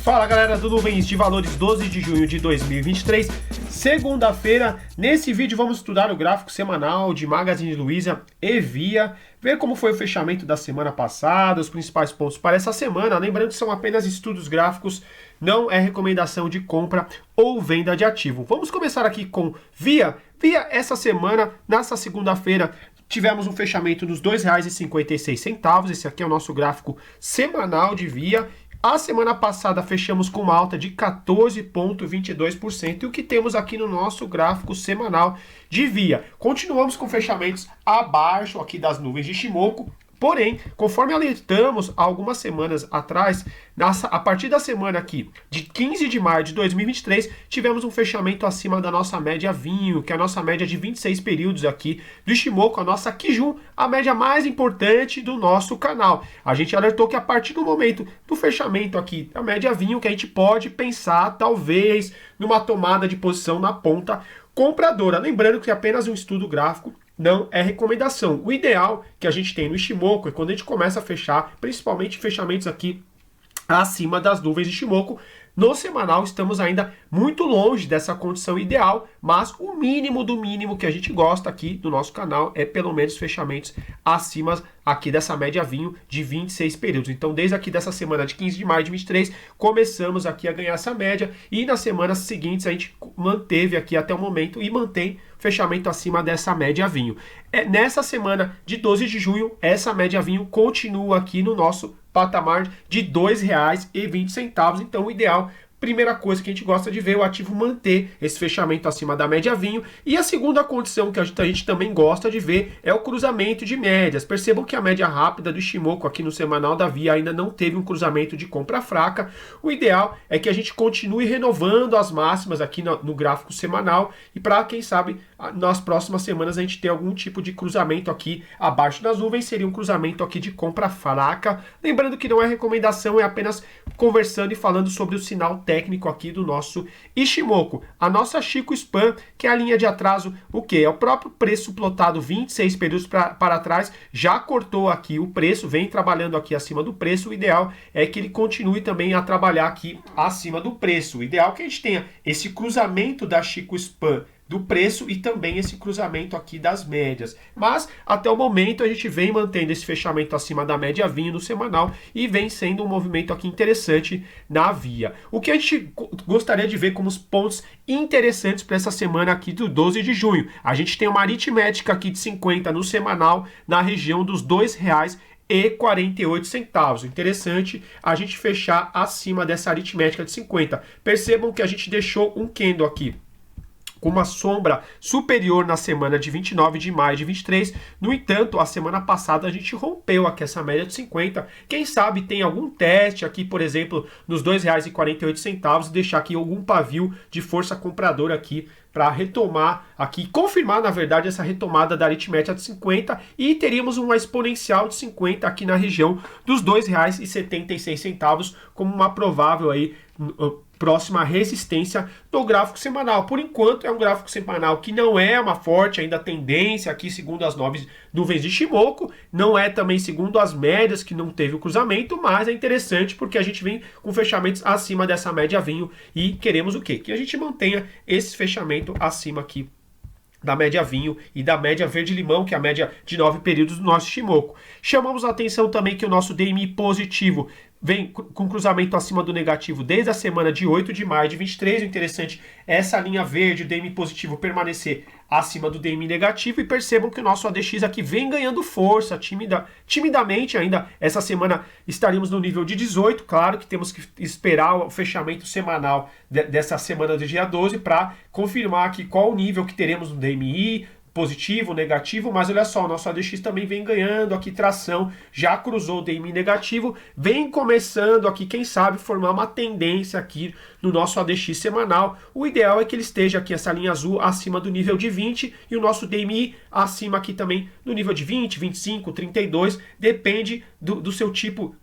Fala galera do Nuvens de Valores, 12 de junho de 2023, segunda-feira. Nesse vídeo vamos estudar o gráfico semanal de Magazine Luiza e Via, ver como foi o fechamento da semana passada, os principais pontos para essa semana. Lembrando que são apenas estudos gráficos, não é recomendação de compra ou venda de ativo. Vamos começar aqui com Via. Via, essa semana, nessa segunda-feira, tivemos um fechamento nos R$ 2,56. Esse aqui é o nosso gráfico semanal de Via. A semana passada fechamos com uma alta de 14,22%, e o que temos aqui no nosso gráfico semanal de Via? Continuamos com fechamentos abaixo aqui das nuvens de Ichimoku. Porém, conforme alertamos algumas semanas atrás, a partir da semana aqui de 15 de maio de 2023, tivemos um fechamento acima da nossa média vinho, que é a nossa média de 26 períodos aqui do Ichimoku, a nossa Kijun, a média mais importante do nosso canal. A gente alertou que a partir do momento do fechamento aqui da média vinho, que a gente pode pensar talvez numa tomada de posição na ponta compradora. Lembrando que é apenas um estudo gráfico, não é recomendação. O ideal que a gente tem no Ichimoku é quando a gente começa a fechar, principalmente fechamentos aqui acima das nuvens de Ichimoku. No semanal estamos ainda muito longe dessa condição ideal, mas o mínimo do mínimo que a gente gosta aqui do nosso canal é pelo menos fechamentos acima aqui dessa média vinho de 26 períodos. Então, desde aqui dessa semana de 15 de maio de 23, começamos aqui a ganhar essa média, e nas semanas seguintes a gente manteve aqui até o momento e mantém fechamento acima dessa média vinho. Nessa semana de 12 de junho, essa média vinho continua aqui no nosso patamar de R$ 2,20. Então, o ideal, primeira coisa que a gente gosta de ver, é o ativo manter esse fechamento acima da média vinho. E a segunda condição que a gente também gosta de ver é o cruzamento de médias. Percebam que a média rápida do Ichimoku aqui no semanal da Via ainda não teve um cruzamento de compra fraca. O ideal é que a gente continue renovando as máximas aqui no gráfico semanal, e para, quem sabe, nas próximas semanas a gente ter algum tipo de cruzamento aqui abaixo das nuvens, seria um cruzamento aqui de compra fraca. Lembrando que não é recomendação, é apenas conversando e falando sobre o sinal técnico aqui do nosso Ichimoku. A nossa Chico Span, que é a linha de atraso, o que? É o próprio preço plotado 26 períodos para trás, já cortou aqui o preço, vem trabalhando aqui acima do preço. O ideal é que ele continue também a trabalhar aqui acima do preço. O ideal é que a gente tenha esse cruzamento da Chico Span do preço e também esse cruzamento aqui das médias. Mas até o momento a gente vem mantendo esse fechamento acima da média vinho no semanal e vem sendo um movimento aqui interessante na Via. O que a gente gostaria de ver como os pontos interessantes para essa semana aqui do 12 de junho. A gente tem uma aritmética aqui de 50 no semanal na região dos R$ 2,48. Interessante a gente fechar acima dessa aritmética de 50. Percebam que a gente deixou um candle aqui com uma sombra superior na semana de 29 de maio de 23. No entanto, a semana passada a gente rompeu aqui essa média de 50. Quem sabe tem algum teste aqui, por exemplo, nos R$ 2,48, e deixar aqui algum pavio de força compradora aqui para retomar aqui, confirmar na verdade essa retomada da aritmética de 50, e teríamos uma exponencial de 50 aqui na região dos R$ 2,76 como uma provável aí próxima resistência do gráfico semanal. Por enquanto é um gráfico semanal que não é uma forte ainda tendência aqui segundo as nuvens de Ichimoku, não é também segundo as médias, que não teve o cruzamento, mas é interessante porque a gente vem com fechamentos acima dessa média vinho e queremos o quê? Que a gente mantenha esse fechamento acima aqui da média vinho e da média verde-limão, que é a média de 9 períodos do nosso Ichimoku. Chamamos a atenção também que o nosso DMI positivo vem com cruzamento acima do negativo desde a semana de 8 de maio de 23. O interessante é essa linha verde, o DMI positivo, permanecer acima do DMI negativo, e percebam que o nosso ADX aqui vem ganhando força, timidamente ainda. Essa semana estaríamos no nível de 18, claro que temos que esperar o fechamento semanal dessa semana do dia 12 para confirmar aqui qual o nível que teremos no DMI, positivo, negativo. Mas olha só, o nosso ADX também vem ganhando aqui tração, já cruzou o DMI negativo, vem começando aqui, quem sabe, formar uma tendência aqui no nosso ADX semanal. O ideal é que ele esteja aqui, essa linha azul, acima do nível de 20, e o nosso DMI acima aqui também do nível de 20, 25, 32, depende do seu tipo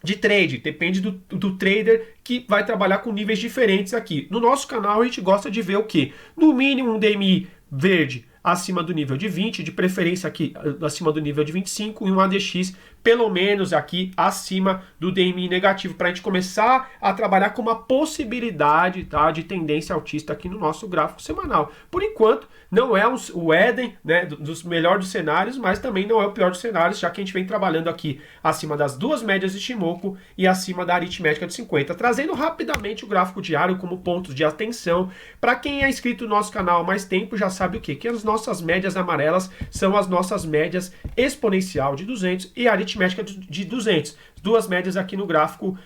de trade, depende do trader que vai trabalhar com níveis diferentes aqui. No nosso canal a gente gosta de ver o quê? No mínimo um DMI verde acima do nível de 20, de preferência aqui acima do nível de 25 e um ADX pelo menos aqui acima do DMI negativo, para a gente começar a trabalhar com uma possibilidade, tá, de tendência altista aqui no nosso gráfico semanal. Por enquanto, não é o Éden, né, dos melhores dos cenários, mas também não é o pior dos cenários, já que a gente vem trabalhando aqui acima das duas médias de Shimoku e acima da aritmética de 50, trazendo rapidamente o gráfico diário como pontos de atenção. Para quem é inscrito no nosso canal há mais tempo, já sabe o quê? Que as nossas médias amarelas são as nossas médias exponencial de 200 e aritmética de 200, duas médias aqui no gráfico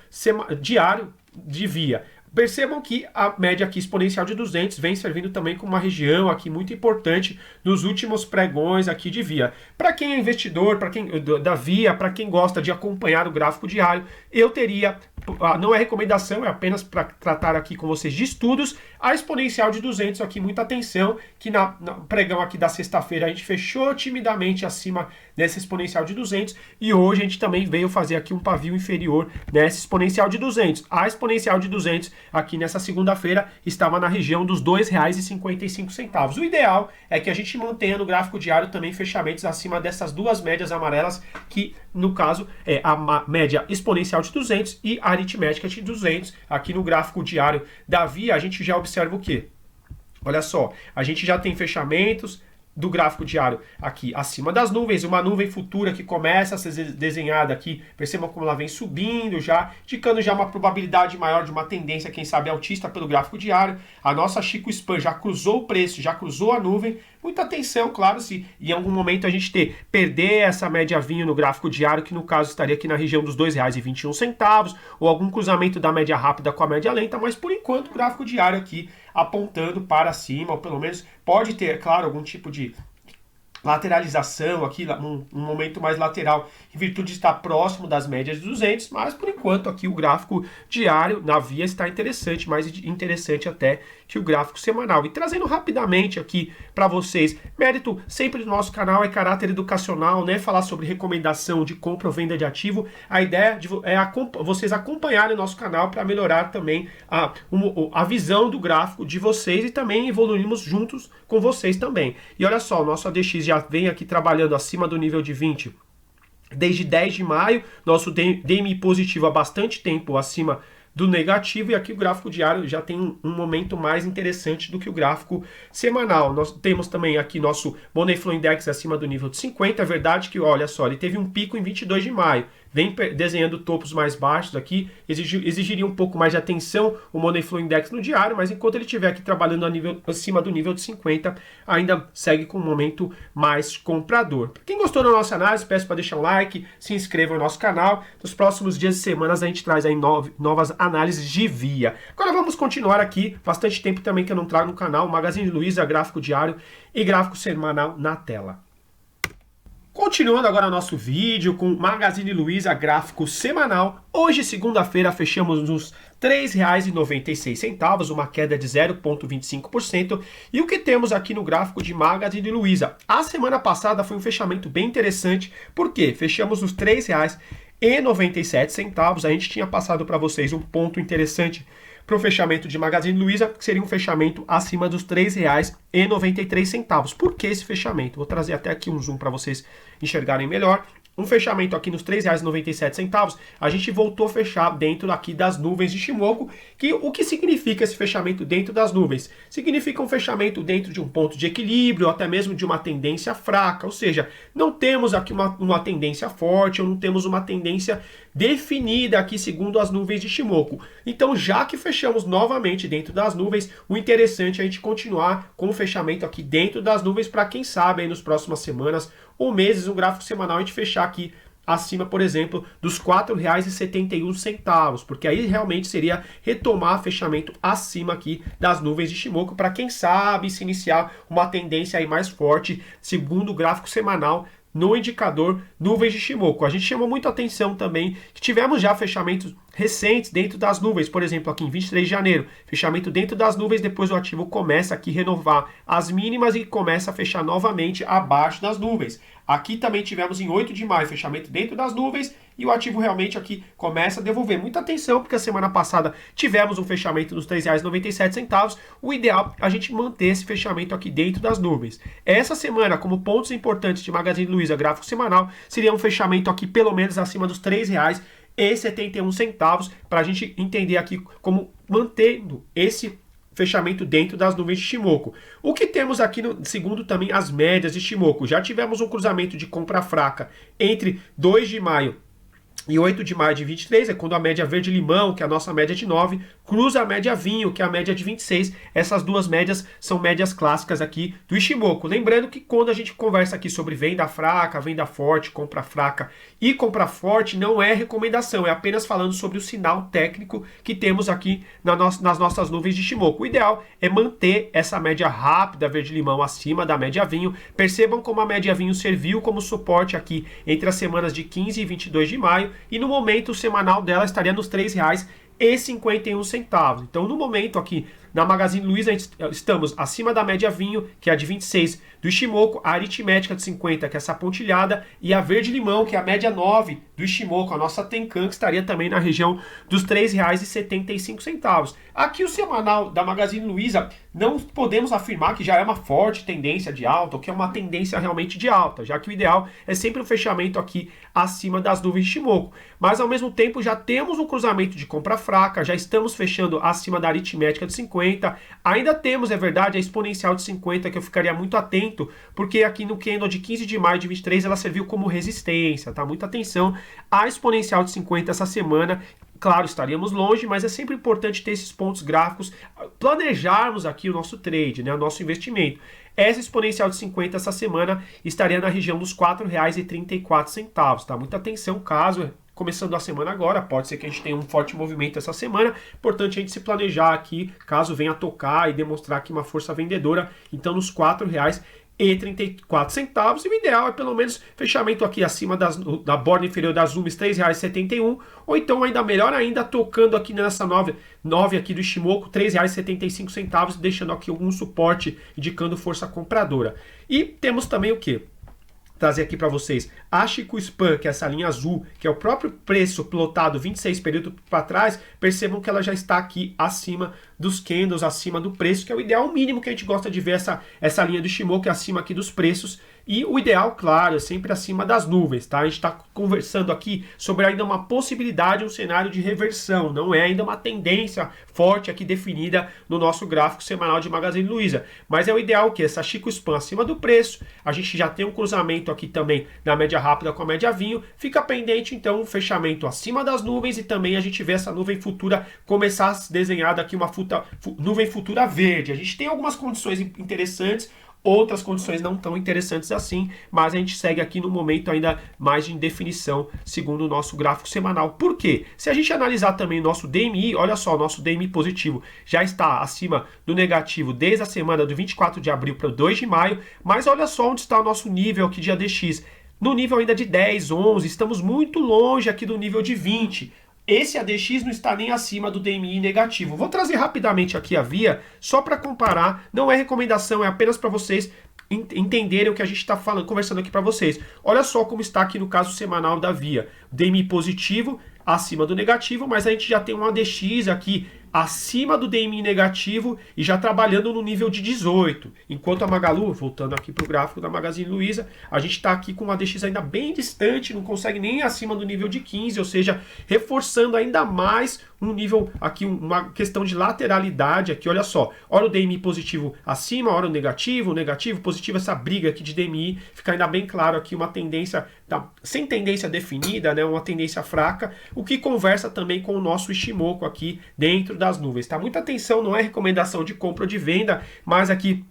diário de via. Percebam que a média aqui exponencial de 200 vem servindo também como uma região aqui muito importante nos últimos pregões aqui de via. Para quem é investidor, para quem da via, para quem gosta de acompanhar o gráfico diário, eu teria, não é recomendação, é apenas para tratar aqui com vocês de estudos, a exponencial de 200 aqui, muita atenção, que na pregão aqui da sexta-feira a gente fechou timidamente acima dessa exponencial de 200 e hoje a gente também veio fazer aqui um pavio inferior nessa exponencial de 200. A exponencial de 200 aqui nessa segunda-feira estava na região dos R$ 2,55. O ideal é que a gente mantenha no gráfico diário também fechamentos acima dessas duas médias amarelas, que no caso é a média exponencial de 200 e a aritmética de 200. Aqui no gráfico diário da via a gente já observa o quê? Olha só, a gente já tem fechamentos do gráfico diário aqui acima das nuvens, uma nuvem futura que começa a ser desenhada aqui, percebam como ela vem subindo já, indicando já uma probabilidade maior de uma tendência, quem sabe altista pelo gráfico diário. A nossa Chico Span já cruzou o preço, já cruzou a nuvem. Muita atenção, claro, se em algum momento a gente perder essa média vinho no gráfico diário, que no caso estaria aqui na região dos R$ 2,21, ou algum cruzamento da média rápida com a média lenta, mas por enquanto o gráfico diário aqui apontando para cima, ou pelo menos pode ter, claro, algum tipo de lateralização aqui, um momento mais lateral, em virtude de estar próximo das médias de 200, mas por enquanto aqui o gráfico diário na via está interessante, mais interessante até que o gráfico semanal. E trazendo rapidamente aqui para vocês, mérito sempre do nosso canal é caráter educacional, né? Falar sobre recomendação de compra ou venda de ativo. A ideia é vocês acompanharem o nosso canal para melhorar também a visão do gráfico de vocês e também evoluirmos juntos com vocês também. E olha só, o nosso ADX já vem aqui trabalhando acima do nível de 20 desde 10 de maio, nosso DMI positivo há bastante tempo acima do negativo, e aqui o gráfico diário já tem um momento mais interessante do que o gráfico semanal. Nós temos também aqui nosso Money Flow Index acima do nível de 50, é verdade que, olha só, ele teve um pico em 22 de maio, vem desenhando topos mais baixos aqui, exigiria um pouco mais de atenção o Money Flow Index no diário, mas enquanto ele estiver aqui trabalhando acima do nível de 50, ainda segue com um momento mais comprador. Quem gostou da nossa análise, peço para deixar um like, se inscreva no nosso canal. Nos próximos dias e semanas a gente traz aí novas análises de via. Agora vamos continuar aqui, bastante tempo também que eu não trago no canal, Magazine Luiza, gráfico diário e gráfico semanal na tela. Continuando agora nosso vídeo com Magazine Luiza gráfico semanal. Hoje, segunda-feira, fechamos nos R$ 3,96, uma queda de 0,25%. E o que temos aqui no gráfico de Magazine Luiza? A semana passada foi um fechamento bem interessante, porque fechamos nos R$ 3,97. A gente tinha passado para vocês um ponto interessante para o fechamento de Magazine Luiza, que seria um fechamento acima dos R$ 3,93. Por que esse fechamento? Vou trazer até aqui um zoom para vocês enxergarem melhor. Um fechamento aqui nos R$ 3,97, a gente voltou a fechar dentro aqui das nuvens de Shimoku. O que significa esse fechamento dentro das nuvens? Significa um fechamento dentro de um ponto de equilíbrio, ou até mesmo de uma tendência fraca, ou seja, não temos aqui uma tendência forte, ou não temos uma tendência definida aqui segundo as nuvens de Shimoku. Então, já que fechamos novamente dentro das nuvens, o interessante é a gente continuar com o fechamento aqui dentro das nuvens, para quem sabe aí nas próximas semanas ou meses, um gráfico semanal, a gente fechar aqui acima, por exemplo, dos R$ 4,71, porque aí realmente seria retomar fechamento acima aqui das nuvens de Shimoku, para quem sabe se iniciar uma tendência aí mais forte, segundo o gráfico semanal, no indicador nuvens de Shimoku. A gente chamou muito atenção também que tivemos já fechamentos recentes dentro das nuvens, por exemplo, aqui em 23 de janeiro, fechamento dentro das nuvens, depois o ativo começa aqui a renovar as mínimas e começa a fechar novamente abaixo das nuvens. Aqui também tivemos em 8 de maio, fechamento dentro das nuvens e o ativo realmente aqui começa a devolver. Muita atenção, porque a semana passada tivemos um fechamento dos R$ 3,97. O ideal é a gente manter esse fechamento aqui dentro das nuvens. Essa semana, como pontos importantes de Magazine Luiza, gráfico semanal, seria um fechamento aqui pelo menos acima dos R$ 3,71, para a gente entender aqui como mantendo esse fechamento dentro das nuvens de Shimoku. O que temos aqui, segundo também as médias de Shimoku, já tivemos um cruzamento de compra fraca entre 2 de maio e 8 de maio de 23, é quando a média verde-limão, que é a nossa média de 9, cruza a média vinho, que é a média de 26. Essas duas médias são médias clássicas aqui do Ishimoku. Lembrando que quando a gente conversa aqui sobre venda fraca, venda forte, compra fraca e compra forte, não é recomendação, é apenas falando sobre o sinal técnico que temos aqui nas nossas nuvens de Ishimoku. O ideal é manter essa média rápida verde-limão acima da média vinho. Percebam como a média vinho serviu como suporte aqui entre as semanas de 15 e 22 de maio, e no momento o semanal dela estaria nos R$ 3,51. Então, no momento aqui na Magazine Luiza, estamos acima da média vinho, que é a de 26 do Ishimoku, a aritmética de 50, que é essa pontilhada, e a verde-limão, que é a média 9 do Ishimoku, a nossa Tenkan, que estaria também na região dos R$ 3,75. Aqui o semanal da Magazine Luiza, não podemos afirmar que já é uma forte tendência de alta, ou que é uma tendência realmente de alta, já que o ideal é sempre o fechamento aqui acima das nuvens de Ishimoku. Mas ao mesmo tempo já temos um cruzamento de compra fraca, já estamos fechando acima da aritmética de 50, ainda temos, é verdade, a exponencial de 50, que eu ficaria muito atento, porque aqui no candle de 15 de maio de 23 ela serviu como resistência, tá? Muita atenção, a exponencial de 50 essa semana. Claro, estaríamos longe, mas é sempre importante ter esses pontos gráficos, planejarmos aqui o nosso trade, né, o nosso investimento. Essa exponencial de 50 essa semana estaria na região dos R$ 4,34, tá? Muita atenção, caso começando a semana agora, pode ser que a gente tenha um forte movimento essa semana, importante a gente se planejar aqui, caso venha tocar e demonstrar aqui uma força vendedora, então nos R$ 4,34, e o ideal é pelo menos fechamento aqui acima da borda inferior das UMIs, R$ 3,71, ou então ainda melhor ainda, tocando aqui nessa 9 aqui do Ishimoku, R$ 3,75, deixando aqui algum suporte, indicando força compradora. E temos também o que? Trazer aqui para vocês a Chico Span, que é essa linha azul, que é o próprio preço plotado 26 períodos para trás. Percebam que ela já está aqui acima dos candles, acima do preço, que é o ideal mínimo que a gente gosta de ver, essa linha do Ishimoku, acima aqui dos preços. E o ideal, claro, é sempre acima das nuvens, tá? A gente está conversando aqui sobre ainda uma possibilidade, um cenário de reversão. Não é ainda uma tendência forte aqui definida no nosso gráfico semanal de Magazine Luiza. Mas é o ideal que essa Chico Span acima do preço. A gente já tem um cruzamento aqui também na média rápida com a média vinho. Fica pendente, então, um fechamento acima das nuvens, e também a gente vê essa nuvem futura começar a se desenhar daqui uma nuvem futura verde. A gente tem algumas condições interessantes, outras condições não tão interessantes assim, mas a gente segue aqui no momento ainda mais de indefinição, segundo o nosso gráfico semanal. Por quê? Se a gente analisar também o nosso DMI, olha só, o nosso DMI positivo já está acima do negativo desde a semana do 24 de abril para o 2 de maio, mas olha só onde está o nosso nível aqui de ADX. No nível ainda de 10, 11, estamos muito longe aqui do nível de 20. Esse ADX não está nem acima do DMI negativo. Vou trazer rapidamente aqui a via, só para comparar. Não é recomendação, é apenas para vocês entenderem o que a gente está conversando aqui para vocês. Olha só como está aqui no caso semanal da via. DMI positivo acima do negativo, mas a gente já tem um ADX aqui acima do DMI negativo e já trabalhando no nível de 18. Enquanto a Magalu, voltando aqui para o gráfico da Magazine Luiza, a gente está aqui com um ADX ainda bem distante, não consegue nem ir acima do nível de 15, ou seja, reforçando ainda mais um nível aqui, uma questão de lateralidade aqui, olha só. Ora o DMI positivo acima, ora o negativo, positivo, essa briga aqui de DMI, fica ainda bem claro aqui uma tendência, sem tendência definida, né, uma tendência fraca, o que conversa também com o nosso Ishimoku aqui dentro das nuvens, tá? Muita atenção, não é recomendação de compra ou de venda, mas aqui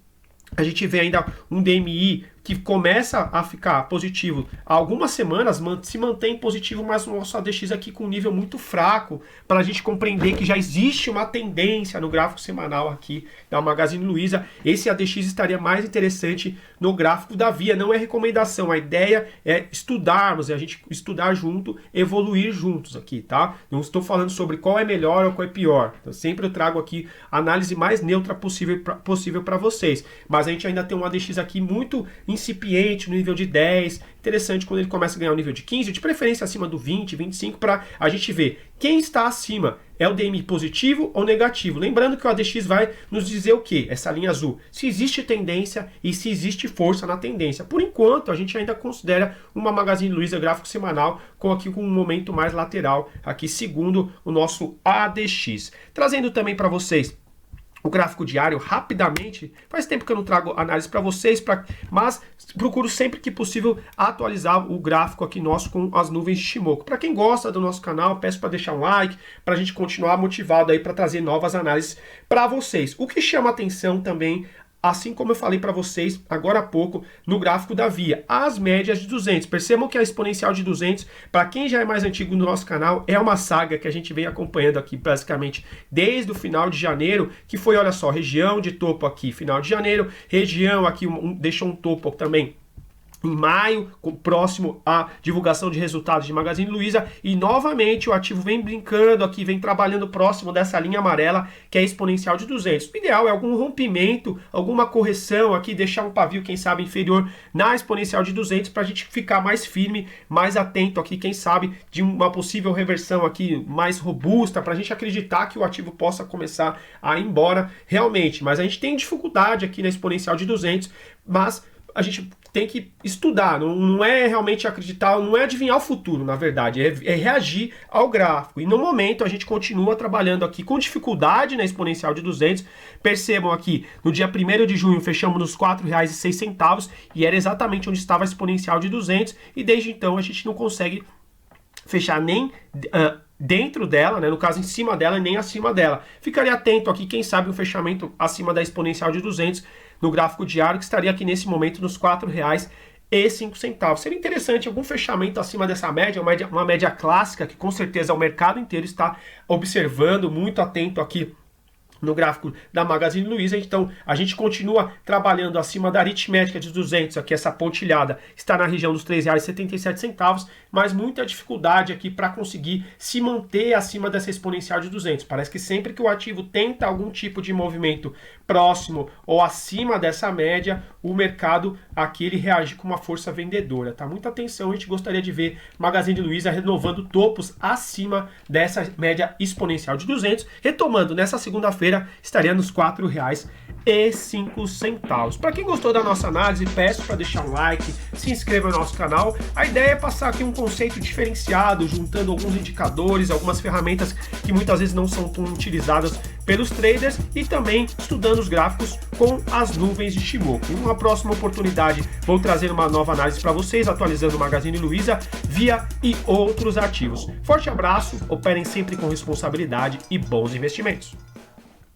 a gente vê ainda um DMI que começa a ficar positivo há algumas semanas, se mantém positivo, mas o nosso ADX aqui com um nível muito fraco, para a gente compreender que já existe uma tendência no gráfico semanal aqui da Magazine Luiza. Esse ADX estaria mais interessante no gráfico da Via. Não é recomendação, a ideia é estudarmos, é a gente estudar junto, evoluir juntos aqui, tá? Não estou falando sobre qual é melhor ou qual é pior. Então, sempre eu trago aqui a análise mais neutra possível para vocês. Mas a gente ainda tem um ADX aqui muito incipiente, no nível de 10. Interessante quando ele começa a ganhar o nível de 15, de preferência acima do 20, 25, para a gente ver quem está acima. É o DMI positivo ou negativo? Lembrando que o ADX vai nos dizer o quê? Essa linha azul. Se existe tendência e se existe força na tendência. Por enquanto, a gente ainda considera uma Magazine Luiza gráfico semanal com um momento mais lateral aqui, segundo o nosso ADX. Trazendo também para vocês o gráfico diário rapidamente. Faz tempo que eu não trago análise para vocês, mas procuro sempre que possível atualizar o gráfico aqui nosso com as nuvens de Shimoku. Para quem gosta do nosso canal, peço para deixar um like, para a gente continuar motivado aí para trazer novas análises para vocês. O que chama atenção também, assim como eu falei para vocês agora há pouco no gráfico da Via, as médias de 200. Percebam que a exponencial de 200, para quem já é mais antigo no nosso canal, é uma saga que a gente vem acompanhando aqui basicamente desde o final de janeiro, que foi, olha só, região de topo aqui, final de janeiro, região aqui, deixou um topo também em maio, próximo à divulgação de resultados de Magazine Luiza, e novamente o ativo vem brincando aqui, vem trabalhando próximo dessa linha amarela, que é a exponencial de 200. O ideal é algum rompimento, alguma correção aqui, deixar um pavio, quem sabe, inferior na exponencial de 200, para a gente ficar mais firme, mais atento aqui, quem sabe, de uma possível reversão aqui mais robusta, para a gente acreditar que o ativo possa começar a ir embora realmente. Mas a gente tem dificuldade aqui na exponencial de 200, mas a gente tem que estudar, não é realmente acreditar, não é adivinhar o futuro, na verdade, é reagir ao gráfico. E no momento a gente continua trabalhando aqui com dificuldade na exponencial de 200. Percebam aqui, no dia 1º de junho fechamos nos R$ 4,06 e era exatamente onde estava a exponencial de 200, e desde então a gente não consegue fechar nem dentro dela, né, no caso em cima dela, nem acima dela. Ficaria atento aqui, quem sabe um fechamento acima da exponencial de 200 no gráfico diário, que estaria aqui nesse momento nos R$ 4,05. Seria interessante algum fechamento acima dessa média, uma média clássica, que com certeza o mercado inteiro está observando, muito atento aqui no gráfico da Magazine Luiza. Então a gente continua trabalhando acima da aritmética de 200, aqui essa pontilhada está na região dos R$ 3,77, mas muita dificuldade aqui para conseguir se manter acima dessa exponencial de 200. Parece que sempre que o ativo tenta algum tipo de movimento próximo ou acima dessa média, o mercado aqui ele reage com uma força vendedora, tá? Muita atenção, a gente gostaria de ver Magazine Luiza renovando topos acima dessa média exponencial de 200, retomando nessa segunda-feira, estaria nos R$ 4,05. Para quem gostou da nossa análise, peço para deixar um like, se inscreva no nosso canal. A ideia é passar aqui um conceito diferenciado, juntando alguns indicadores, algumas ferramentas que muitas vezes não são tão utilizadas pelos traders, e também estudando os gráficos com as nuvens de Shimoku. Em uma próxima oportunidade vou trazer uma nova análise para vocês, atualizando o Magazine Luiza, Via e outros ativos. Forte abraço, operem sempre com responsabilidade e bons investimentos.